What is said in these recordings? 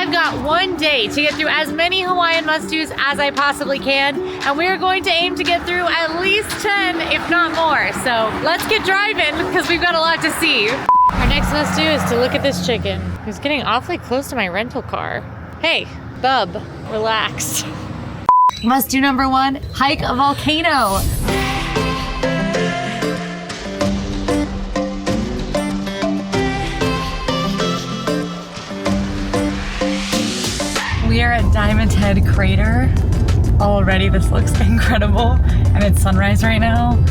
I've got one day to get through as many Hawaiian must-dos as I possibly can, and we're going to aim to get through at least 10, if not more. So let's get driving, because we've got a lot to see. Our next must-do is to look at this chicken, who's getting awfully close to my rental car. Hey, bub, relax. Must-do number 1, hike a volcano. We are at Diamond Head Crater. Already this looks incredible, and it's sunrise right now.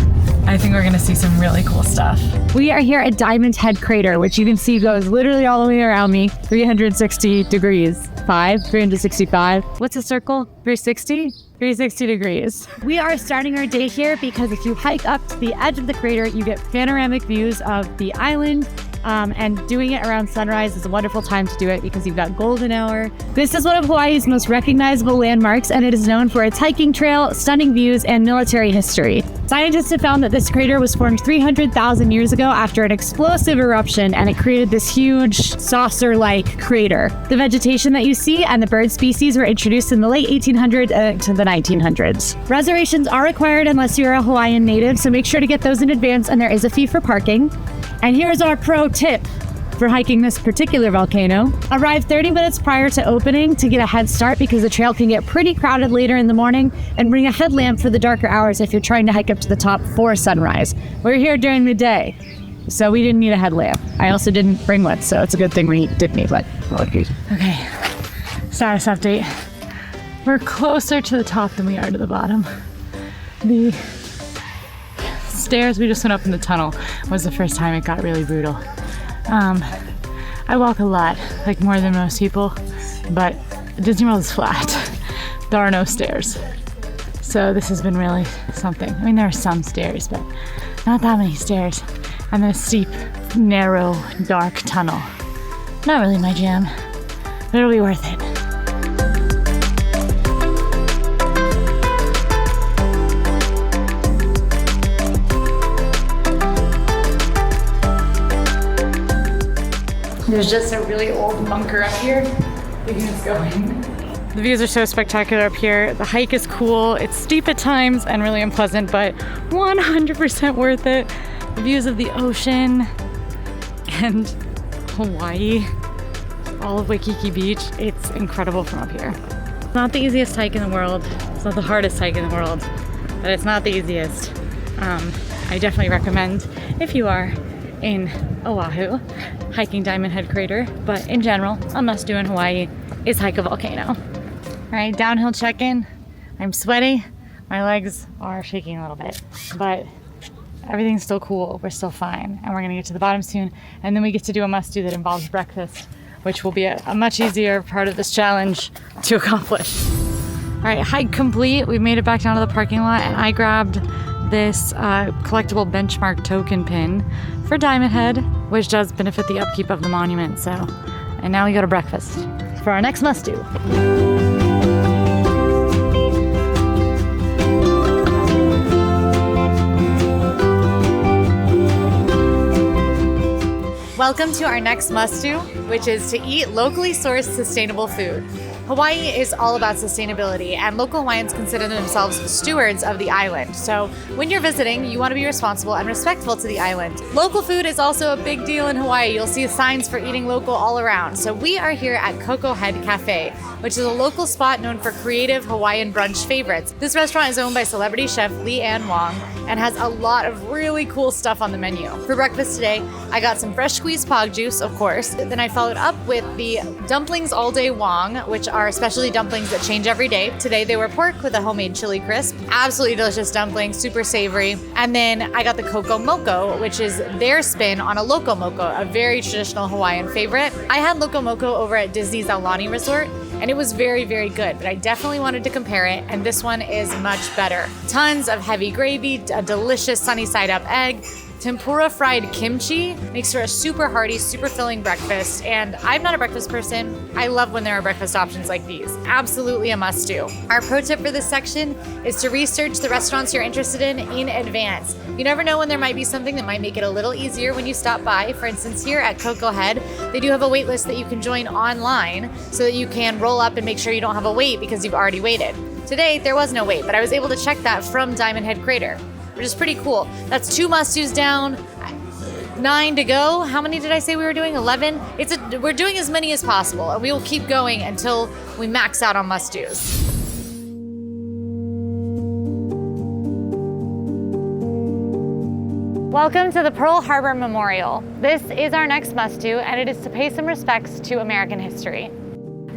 I think we're gonna see some really cool stuff. We are here at Diamond Head Crater, which you can see goes literally all the way around me, 360 degrees. 365. What's a circle? 360? 360 degrees. We are starting our day here because if you hike up to the edge of the crater, you get panoramic views of the island. And doing it around sunrise is a wonderful time to do it because you've got golden hour. This is one of Hawaii's most recognizable landmarks, and it is known for its hiking trail, stunning views, and military history. Scientists have found that this crater was formed 300,000 years ago after an explosive eruption, and it created this huge saucer-like crater. The vegetation that you see and the bird species were introduced in the late 1800s to the 1900s. Reservations are required unless you're a Hawaiian native, so make sure to get those in advance, and there is a fee for parking. And here's our pro tip for hiking this particular volcano. Arrive 30 minutes prior to opening to get a head start because the trail can get pretty crowded later in the morning, and bring a headlamp for the darker hours if you're trying to hike up to the top for sunrise. We're here during the day, so we didn't need a headlamp. I also didn't bring one, so it's a good thing we didn't need one. Okay, status update. We're closer to the top than we are to the bottom. The stairs we just went up in the tunnel was the first time it got really brutal. I walk a lot, like more than most people, but Disney World is flat. There are no stairs. So this has been really something. I mean, there are some stairs, but not that many stairs. And then a steep, narrow, dark tunnel. Not really my jam, but it'll be worth it. There's just a really old bunker up here. We can just go in. The views are so spectacular up here. The hike is cool. It's steep at times and really unpleasant, but 100% worth it. The views of the ocean and Hawaii, all of Waikiki Beach. It's incredible from up here. It's not the easiest hike in the world. It's not the hardest hike in the world, but it's not the easiest. I definitely recommend if you are in Oahu, hiking Diamond Head Crater, but in general, a must-do in Hawaii is hike a volcano. All right, downhill check-in. I'm sweaty. My legs are shaking a little bit, but everything's still cool. We're still fine, and we're gonna get to the bottom soon, and then we get to do a must-do that involves breakfast, which will be a much easier part of this challenge to accomplish. All right, hike complete. We've made it back down to the parking lot, and I grabbed this collectible benchmark token pin for Diamond Head, which does benefit the upkeep of the monument. And now we go to breakfast for our next must-do. Welcome to our next must-do, which is to eat locally sourced sustainable food. Hawaii is all about sustainability, and local Hawaiians consider themselves stewards of the island. So when you're visiting, you want to be responsible and respectful to the island. Local food is also a big deal in Hawaii. You'll see signs for eating local all around. So we are here at Coco Head Cafe, which is a local spot known for creative Hawaiian brunch favorites. This restaurant is owned by celebrity chef Lee Ann Wong and has a lot of really cool stuff on the menu. For breakfast today, I got some fresh squeezed pog juice, of course. Then I followed up with the dumplings all day Wong, which are specialty dumplings that change every day. Today they were pork with a homemade chili crisp. Absolutely delicious dumplings, super savory. And then I got the Coco Moco, which is their spin on a Loco Moco, a very traditional Hawaiian favorite. I had Loco Moco over at Disney's Aulani Resort, and it was very, very good, but I definitely wanted to compare it, and this one is much better. Tons of heavy gravy, a delicious sunny side up egg, tempura fried kimchi makes for a super hearty, super filling breakfast. And I'm not a breakfast person. I love when there are breakfast options like these. Absolutely a must do. Our pro tip for this section is to research the restaurants you're interested in advance. You never know when there might be something that might make it a little easier when you stop by. For instance, here at Coco Head, they do have a wait list that you can join online so that you can roll up and make sure you don't have a wait because you've already waited. Today, there was no wait, but I was able to check that from Diamond Head Crater, which is pretty cool. That's 2 must-dos down, 9 to go. How many did I say we were doing? 11? We're doing as many as possible, and we will keep going until we max out on must-dos. Welcome to the Pearl Harbor Memorial. This is our next must-do, and it is to pay some respects to American history.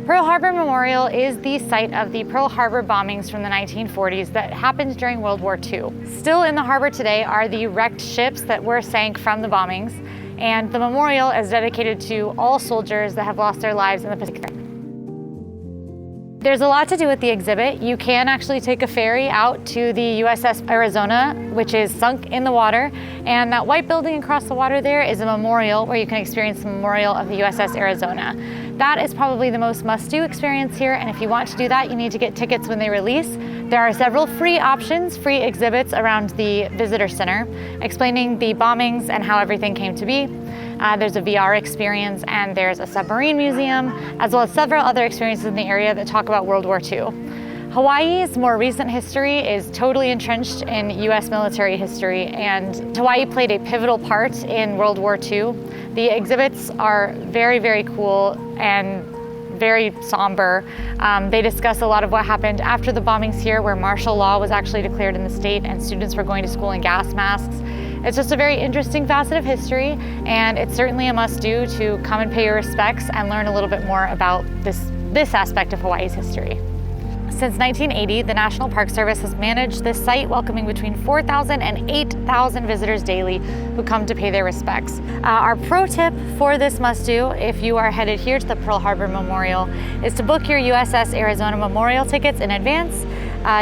Pearl Harbor Memorial is the site of the Pearl Harbor bombings from the 1940s that happened during World War II. Still in the harbor today are the wrecked ships that were sank from the bombings, and the memorial is dedicated to all soldiers that have lost their lives in the Pacific. There's a lot to do with the exhibit. You can actually take a ferry out to the USS Arizona, which is sunk in the water, and that white building across the water there is a memorial where you can experience the memorial of the USS Arizona. That is probably the most must-do experience here, and if you want to do that, you need to get tickets when they release. There are several free options, free exhibits around the visitor center, explaining the bombings and how everything came to be. There's a VR experience, and there's a submarine museum, as well as several other experiences in the area that talk about World War II. Hawaii's more recent history is totally entrenched in US military history, and Hawaii played a pivotal part in World War II. The exhibits are very, very cool and very somber. They discuss a lot of what happened after the bombings here, where martial law was actually declared in the state and students were going to school in gas masks. It's just a very interesting facet of history, and it's certainly a must-do to come and pay your respects and learn a little bit more about this aspect of Hawaii's history. Since 1980, the National Park Service has managed this site, welcoming between 4,000 and 8,000 visitors daily who come to pay their respects. Our pro tip for this must-do, if you are headed here to the Pearl Harbor Memorial, is to book your USS Arizona Memorial tickets in advance.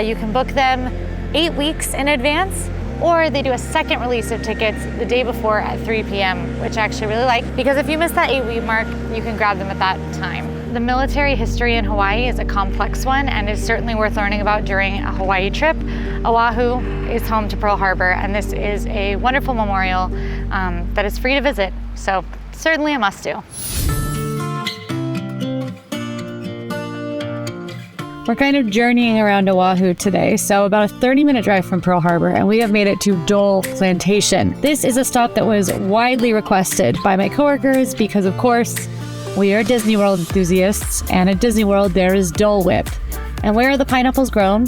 You can book them 8 weeks in advance, or they do a second release of tickets the day before at 3 p.m., which I actually really like, because if you miss that 8-week mark, you can grab them at that time. The military history in Hawaii is a complex one and is certainly worth learning about during a Hawaii trip. Oahu is home to Pearl Harbor, and this is a wonderful memorial that is free to visit, so certainly a must-do. We're kind of journeying around Oahu today, so about a 30-minute drive from Pearl Harbor, and we have made it to Dole Plantation. This is a stop that was widely requested by my coworkers because, of course, we are Disney World enthusiasts, and at Disney World there is Dole Whip. And where are the pineapples grown?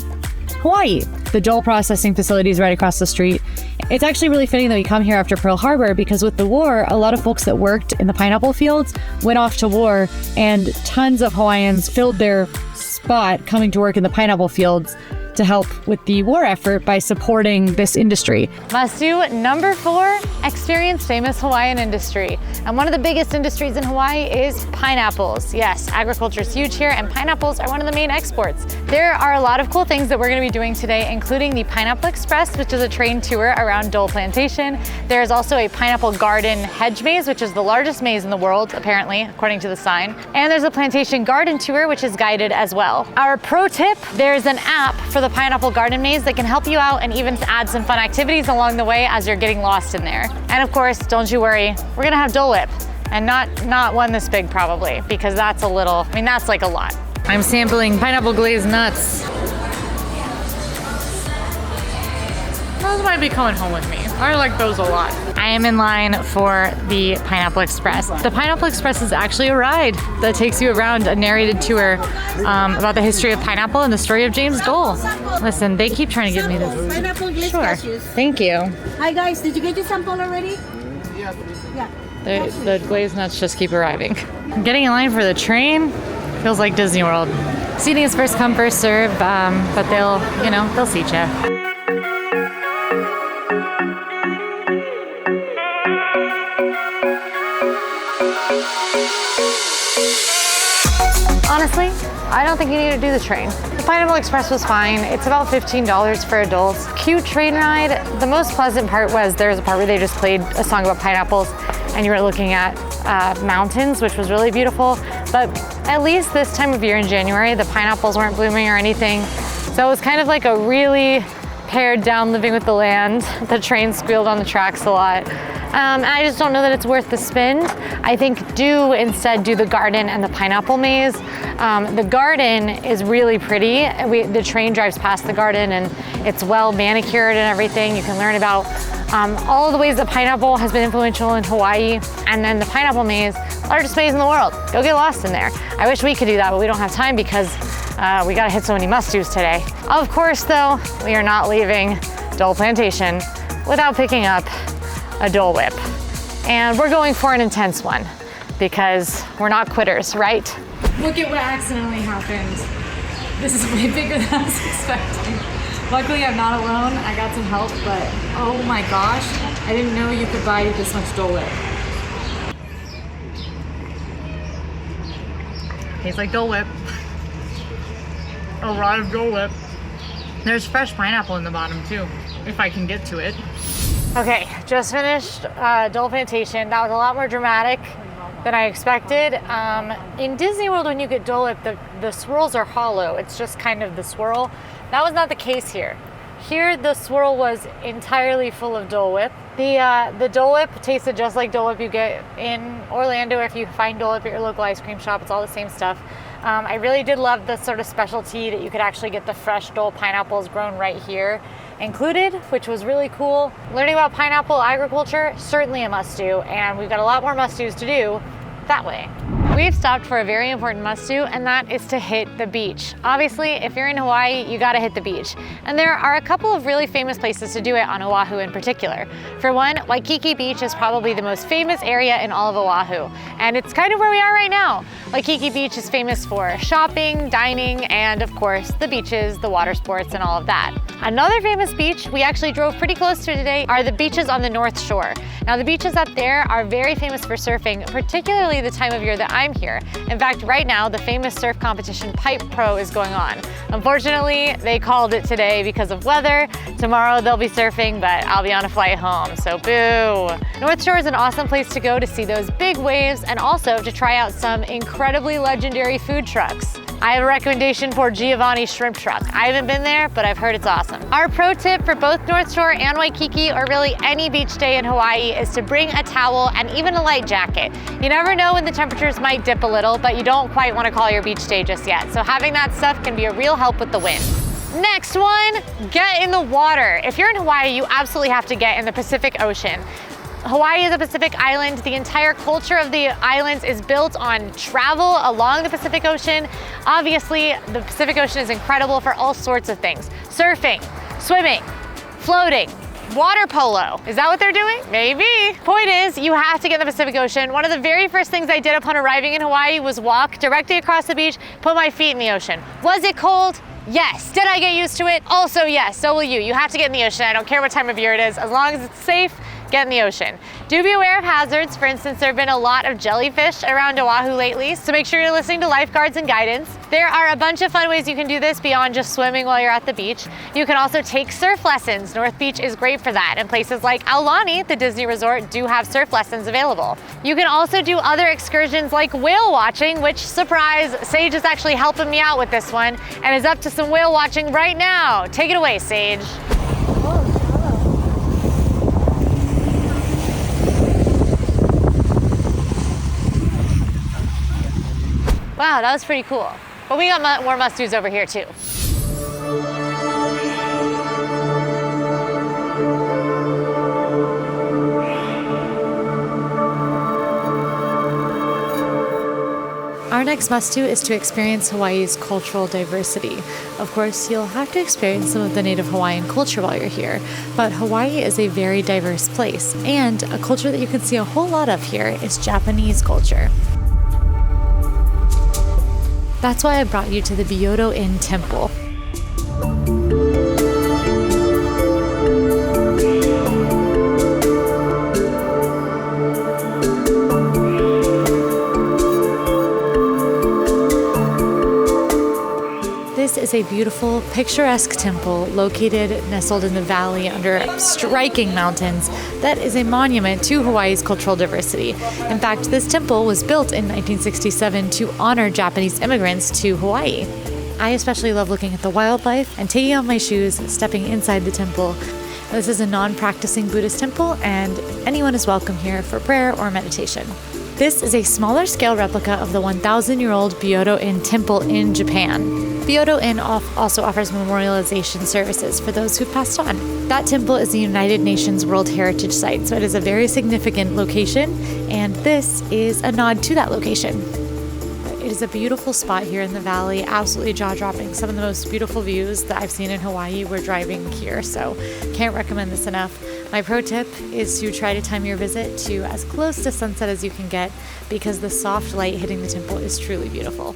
Hawaii. The Dole processing facility is right across the street. It's actually really fitting that we come here after Pearl Harbor because with the war, a lot of folks that worked in the pineapple fields went off to war, and tons of Hawaiians filled their spot coming to work in the pineapple fields to help with the war effort by supporting this industry. Must-do number 4, experience famous Hawaiian industry. And one of the biggest industries in Hawaii is pineapples. Yes, agriculture is huge here, and pineapples are one of the main exports. There are a lot of cool things that we're going to be doing today, including the Pineapple Express, which is a train tour around Dole Plantation. There is also a pineapple garden hedge maze, which is the largest maze in the world, apparently, according to the sign. And there's a plantation garden tour, which is guided as well. Our pro tip, there's an app for the pineapple garden maze that can help you out and even add some fun activities along the way as you're getting lost in there. And of course, don't you worry, we're gonna have Dole Whip, and not one this big probably, because that's a little, that's like a lot. I'm sampling pineapple glazed nuts. Those might be coming home with me. I like those a lot. I am in line for the Pineapple Express. The Pineapple Express is actually a ride that takes you around a narrated tour about the history of pineapple and the story of James Dole. Listen, they keep trying to give me this. Pineapple glazed Sure. cashews. Thank you. Hi guys, did you get your sample already? Yeah. The glazed nuts just keep arriving. Getting in line for the train feels like Disney World. Seating is first come, first serve, but they'll seat you. Honestly, I don't think you need to do the train. The Pineapple Express was fine. It's about $15 for adults. Cute train ride. The most pleasant part was there was a part where they just played a song about pineapples and you were looking at mountains, which was really beautiful. But at least this time of year in January, the pineapples weren't blooming or anything. So it was kind of like a really pared down living with the land. The train squealed on the tracks a lot. I just don't know that it's worth the spend. I think do instead do the garden and the pineapple maze. The garden is really pretty. The train drives past the garden and it's well manicured and everything. You can learn about all of the ways that pineapple has been influential in Hawaii. And then the pineapple maze, largest maze in the world. Go get lost in there. I wish we could do that, but we don't have time because we gotta hit so many must-dos today. Of course though, we are not leaving Dole Plantation without picking up a Dole Whip. And we're going for an intense one because we're not quitters, right? Look at what accidentally happened. This is way bigger than I was expecting. Luckily, I'm not alone. I got some help, but oh my gosh, I didn't know you could buy this much Dole Whip. Tastes like Dole Whip. A lot of Dole Whip. There's fresh pineapple in the bottom too, if I can get to it. Okay, just finished Dole Plantation. That was a lot more dramatic than I expected. In Disney World, when you get Dole Whip, the swirls are hollow. It's just kind of the swirl. That was not the case here. Here, the swirl was entirely full of Dole Whip. The Dole Whip tasted just like Dole Whip you get in Orlando, or if you find Dole Whip at your local ice cream shop, it's all the same stuff. I really did love the sort of specialty that you could actually get the fresh Dole pineapples grown right here included, which was really cool. Learning about pineapple agriculture, certainly a must-do, and we've got a lot more must-dos to do that way. We've stopped for a very important must-do, and that is to hit the beach. Obviously, if you're in Hawaii, you gotta hit the beach. And there are a couple of really famous places to do it on Oahu in particular. For one, Waikiki Beach is probably the most famous area in all of Oahu, and it's kind of where we are right now. Waikiki Beach is famous for shopping, dining, and of course, the beaches, the water sports, and all of that. Another famous beach we actually drove pretty close to today are the beaches on the North Shore. Now, the beaches up there are very famous for surfing, particularly the time of year that I'm here. In fact, right now, the famous surf competition Pipe Pro is going on. Unfortunately, they called it today because of weather. Tomorrow they'll be surfing, but I'll be on a flight home, so boo. North Shore is an awesome place to go to see those big waves and also to try out some incredibly legendary food trucks. I have a recommendation for Giovanni's Shrimp Truck. I haven't been there, but I've heard it's awesome. Our pro tip for both North Shore and Waikiki, or really any beach day in Hawaii, is to bring a towel and even a light jacket. You never know when the temperatures might dip a little, but you don't quite want to call your beach day just yet. So having that stuff can be a real help with the wind. Next one, get in the water. If you're in Hawaii, you absolutely have to get in the Pacific Ocean. Hawaii is a Pacific island. The entire culture of the islands is built on travel along the Pacific Ocean. Obviously, the Pacific Ocean is incredible for all sorts of things. Surfing, swimming, floating, water polo. Is that what they're doing? Maybe. Point is, you have to get in the Pacific Ocean. One of the very first things I did upon arriving in Hawaii was walk directly across the beach, put my feet in the ocean. Was it cold? Yes. Did I get used to it? Also yes, so will you. You have to get in the ocean. I don't care what time of year it is. As long as it's safe, get in the ocean. Do be aware of hazards. For instance, there have been a lot of jellyfish around Oahu lately, so make sure you're listening to lifeguards and guidance. There are a bunch of fun ways you can do this beyond just swimming while you're at the beach. You can also take surf lessons. North Beach is great for that, and places like Aulani, the Disney resort, do have surf lessons available. You can also do other excursions like whale watching, which, surprise, Sage is actually helping me out with this one and is up to some whale watching right now. Take it away, Sage. Wow, that was pretty cool. But we got more must-dos over here too. Our next must-do is to experience Hawaii's cultural diversity. Of course, you'll have to experience some of the native Hawaiian culture while you're here, but Hawaii is a very diverse place, and a culture that you can see a whole lot of here is Japanese culture. That's why I brought you to the Byodo Inn Temple. This is a beautiful, picturesque temple located nestled in the valley under striking mountains that is a monument to Hawaii's cultural diversity. In fact, this temple was built in 1967 to honor Japanese immigrants to Hawaii. I especially love looking at the wildlife and taking off my shoes, stepping inside the temple. This is a non-practicing Buddhist temple, and anyone is welcome here for prayer or meditation. This is a smaller scale replica of the 1,000-year-old Byodo-in temple in Japan. Byodo-in also offers memorialization services for those who've passed on. That temple is the United Nations World Heritage Site, so it is a very significant location, and this is a nod to that location. It is a beautiful spot here in the valley, absolutely jaw-dropping. Some of the most beautiful views that I've seen in Hawaii were driving here, so can't recommend this enough. My pro tip is to try to time your visit to as close to sunset as you can get, because the soft light hitting the temple is truly beautiful.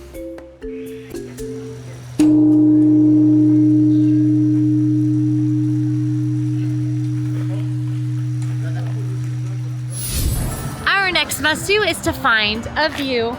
Our next must-do is to find a view.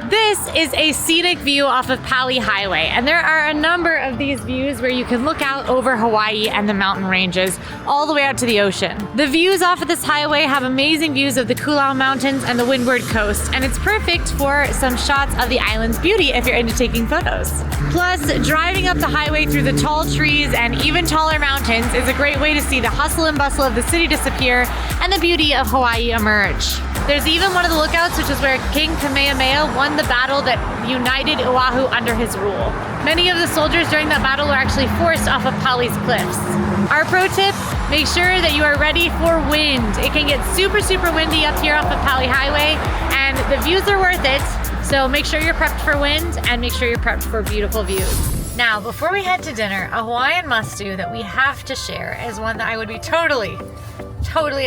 This is a scenic view off of Pali Highway, and there are a number of these views where you can look out over Hawaii and the mountain ranges all the way out to the ocean. The views off of this highway have amazing views of the Luau Mountains and the Windward Coast, and it's perfect for some shots of the island's beauty if you're into taking photos. Plus, driving up the highway through the tall trees and even taller mountains is a great way to see the hustle and bustle of the city disappear and the beauty of Hawaii emerge. There's even one of the lookouts, which is where King Kamehameha won the battle that united Oahu under his rule. Many of the soldiers during that battle were actually forced off of Pali's cliffs. Our pro tip, make sure that you are ready for wind. It can get super, super windy up here off of Pali Highway, and the views are worth it. So make sure you're prepped for wind and make sure you're prepped for beautiful views. Now, before we head to dinner, a Hawaiian must-do that we have to share is one that I would be totally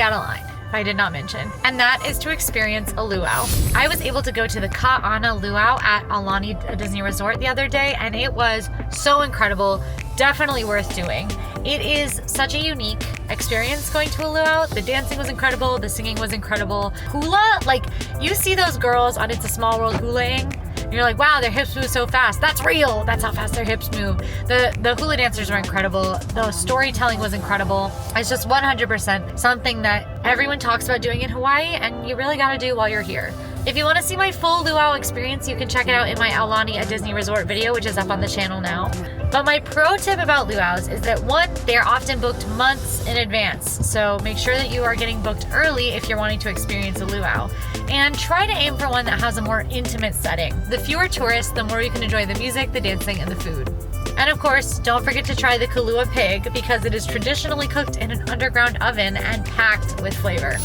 out of line I did not mention, and that is to experience a luau. I was able to go to the Ka'ana Luau at Aulani Disney Resort the other day, and it was so incredible, definitely worth doing. It is such a unique experience going to a luau. The dancing was incredible, the singing was incredible. Hula, like you see those girls on It's a Small World hulaing, and you're like, wow, their hips move so fast. That's real. That's how fast their hips move. The hula dancers were incredible. The storytelling was incredible. It's just 100% something that everyone talks about doing in Hawaii, and you really gotta do while you're here. If you want to see my full luau experience, you can check it out in my Aulani at Disney Resort video, which is up on the channel now. But my pro tip about luau's is that one, they are often booked months in advance. So make sure that you are getting booked early if you're wanting to experience a luau. And try to aim for one that has a more intimate setting. The fewer tourists, the more you can enjoy the music, the dancing, and the food. And of course, don't forget to try the kalua pig, because it is traditionally cooked in an underground oven and packed with flavor.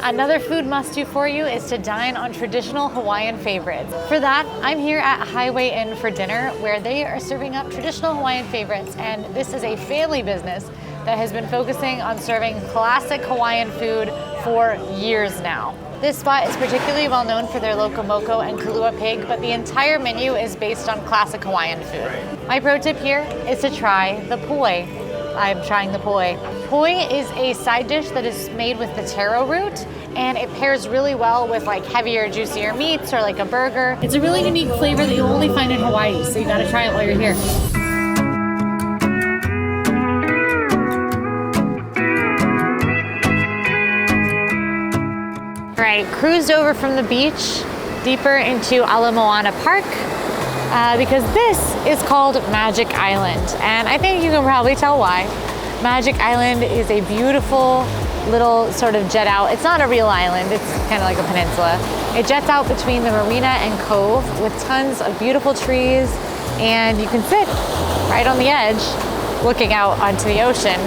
Another food must-do for you is to dine on traditional Hawaiian favorites. For that, I'm here at Highway Inn for dinner, where they are serving up traditional Hawaiian favorites, and this is a family business that has been focusing on serving classic Hawaiian food for years now. This spot is particularly well known for their lokomoko and kalua pig, but the entire menu is based on classic Hawaiian food. My pro tip here is to try the poi. I'm trying the poi. Poi is a side dish that is made with the taro root, and it pairs really well with like heavier, juicier meats or like a burger. It's a really unique flavor that you'll only find in Hawaii, so you gotta try it while you're here. All right, cruised over from the beach deeper into Ala Moana Park, because this is called Magic Island, and I think you can probably tell why. Magic Island is a beautiful little sort of jet out. It's not a real island, it's kind of like a peninsula. It jets out between the marina and cove with tons of beautiful trees, and you can sit right on the edge looking out onto the ocean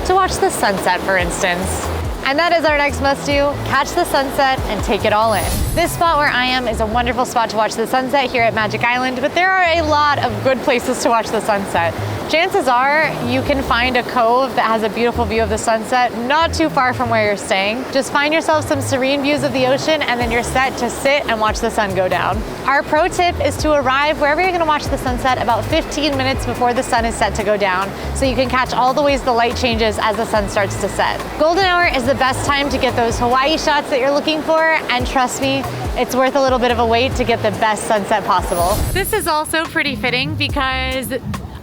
to watch the sunset, for instance. And that is our next must-do, catch the sunset and take it all in. This spot where I am is a wonderful spot to watch the sunset here at Magic Island, but there are a lot of good places to watch the sunset. chances are you can find a cove that has a beautiful view of the sunset not too far from where you're staying. Just find yourself some serene views of the ocean and then you're set to sit and watch the sun go down. Our pro tip is to arrive wherever you're gonna watch the sunset about 15 minutes before the sun is set to go down, so you can catch all the ways the light changes as the sun starts to set. Golden hour is the best time to get those Hawaii shots that you're looking for, and trust me, it's worth a little bit of a wait to get the best sunset possible. This is also pretty fitting because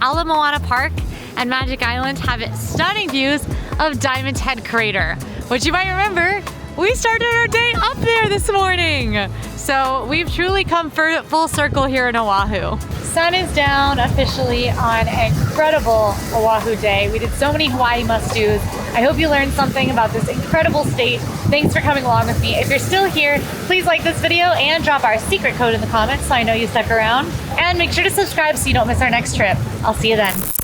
Ala Moana Park and Magic Island have stunning views of Diamond Head Crater, which you might remember, we started our day up there this morning. So we've truly come full circle here in Oahu. Sun is down officially on an incredible Oahu day. We did so many Hawaii must-dos. I hope you learned something about this incredible state. Thanks for coming along with me. If you're still here, please like this video and drop our secret code in the comments so I know you stuck around. And make sure to subscribe so you don't miss our next trip. I'll see you then.